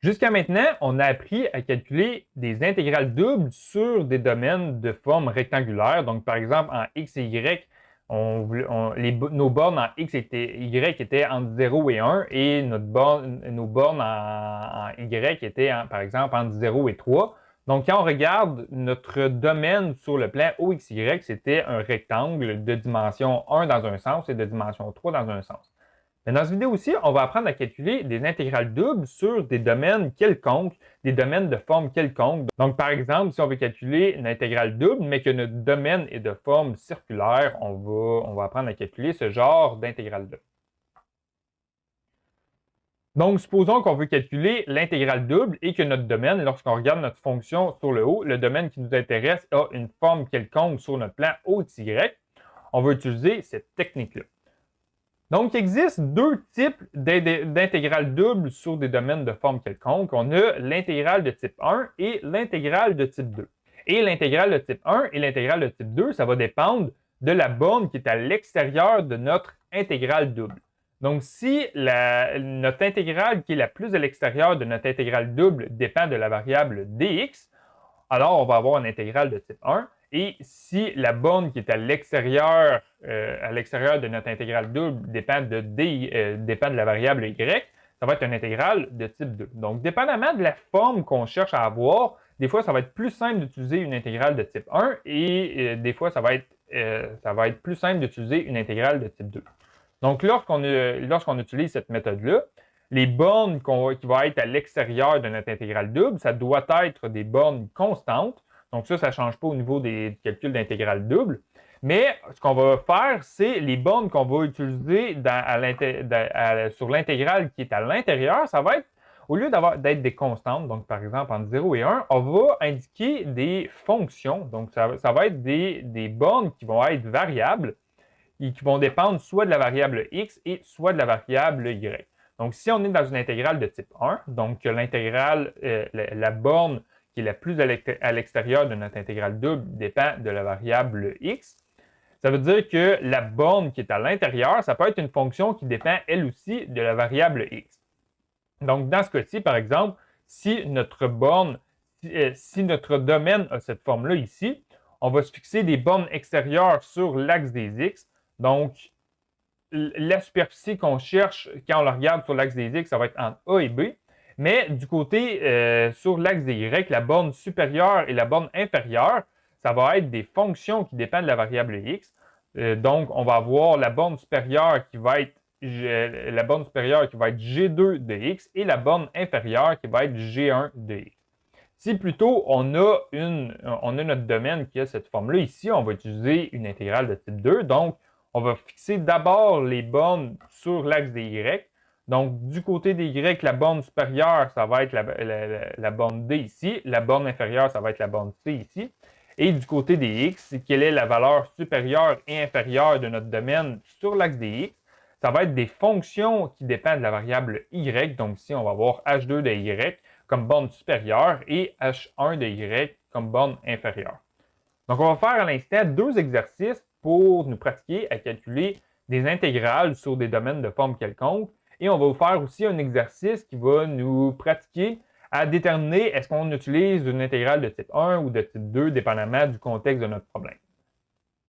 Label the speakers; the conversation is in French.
Speaker 1: Jusqu'à maintenant, on a appris à calculer des intégrales doubles sur des domaines de forme rectangulaire. Donc, par exemple, en x et y, nos bornes en x et y étaient entre 0 et 1 et nos bornes en y étaient, par exemple, entre 0 et 3. Donc, quand on regarde notre domaine sur le plan OXY, c'était un rectangle de dimension 1 dans un sens et de dimension 3 dans un sens. Mais dans cette vidéo aussi, on va apprendre à calculer des intégrales doubles sur des domaines quelconques, des domaines de forme quelconque. Donc, par exemple, si on veut calculer une intégrale double, mais que notre domaine est de forme circulaire, on va apprendre à calculer ce genre d'intégrale-là. Donc, supposons qu'on veut calculer l'intégrale double et que notre domaine, lorsqu'on regarde notre fonction sur le haut, le domaine qui nous intéresse a une forme quelconque sur notre plan OXY, on va utiliser cette technique-là. Donc, il existe deux types d'intégrales doubles sur des domaines de forme quelconque. On a l'intégrale de type 1 et l'intégrale de type 2. Et l'intégrale de type 1 et l'intégrale de type 2, ça va dépendre de la borne qui est à l'extérieur de notre intégrale double. Donc, si notre intégrale qui est la plus à l'extérieur de notre intégrale double dépend de la variable dx, alors on va avoir une intégrale de type 1. Et si la borne qui est à l'extérieur de notre intégrale double dépend de la variable y, ça va être une intégrale de type 2. Donc, dépendamment de la forme qu'on cherche à avoir, des fois, ça va être plus simple d'utiliser une intégrale de type 1 et des fois, ça va être plus simple d'utiliser une intégrale de type 2. Donc, lorsqu'on utilise cette méthode-là, les bornes qui vont être à l'extérieur de notre intégrale double, ça doit être des bornes constantes. Donc ça ne change pas au niveau des calculs d'intégrale double. Mais ce qu'on va faire, c'est les bornes qu'on va utiliser sur l'intégrale qui est à l'intérieur, ça va être, au lieu d'être des constantes, donc par exemple entre 0 et 1, on va indiquer des fonctions. Donc ça va être des bornes qui vont être variables et qui vont dépendre soit de la variable x et soit de la variable y. Donc, si on est dans une intégrale de type 1, donc l'intégrale, la borne qui est la plus à l'extérieur de notre intégrale double dépend de la variable x, ça veut dire que la borne qui est à l'intérieur, ça peut être une fonction qui dépend elle aussi de la variable x. Donc, dans ce cas-ci, par exemple, si notre domaine a cette forme-là ici, on va se fixer des bornes extérieures sur l'axe des x. Donc, la superficie qu'on cherche quand on la regarde sur l'axe des x, ça va être entre A et B. Mais du côté sur l'axe des y, la borne supérieure et la borne inférieure, ça va être des fonctions qui dépendent de la variable x. Donc, on va avoir la borne supérieure qui va être G2 de x et la borne inférieure qui va être G1 de x. Si plutôt on a notre domaine qui a cette forme-là, ici, on va utiliser une intégrale de type 2. Donc, on va fixer d'abord les bornes sur l'axe des y. Donc, du côté des y, la borne supérieure, ça va être la borne D ici. La borne inférieure, ça va être la borne C ici. Et du côté des x, quelle est la valeur supérieure et inférieure de notre domaine sur l'axe des x? Ça va être des fonctions qui dépendent de la variable y. Donc, ici, on va avoir h2 de y comme borne supérieure et h1 de y comme borne inférieure. Donc, on va faire à l'instant deux exercices pour nous pratiquer à calculer des intégrales sur des domaines de forme quelconque. Et on va vous faire aussi un exercice qui va nous pratiquer à déterminer est-ce qu'on utilise une intégrale de type 1 ou de type 2, dépendamment du contexte de notre problème.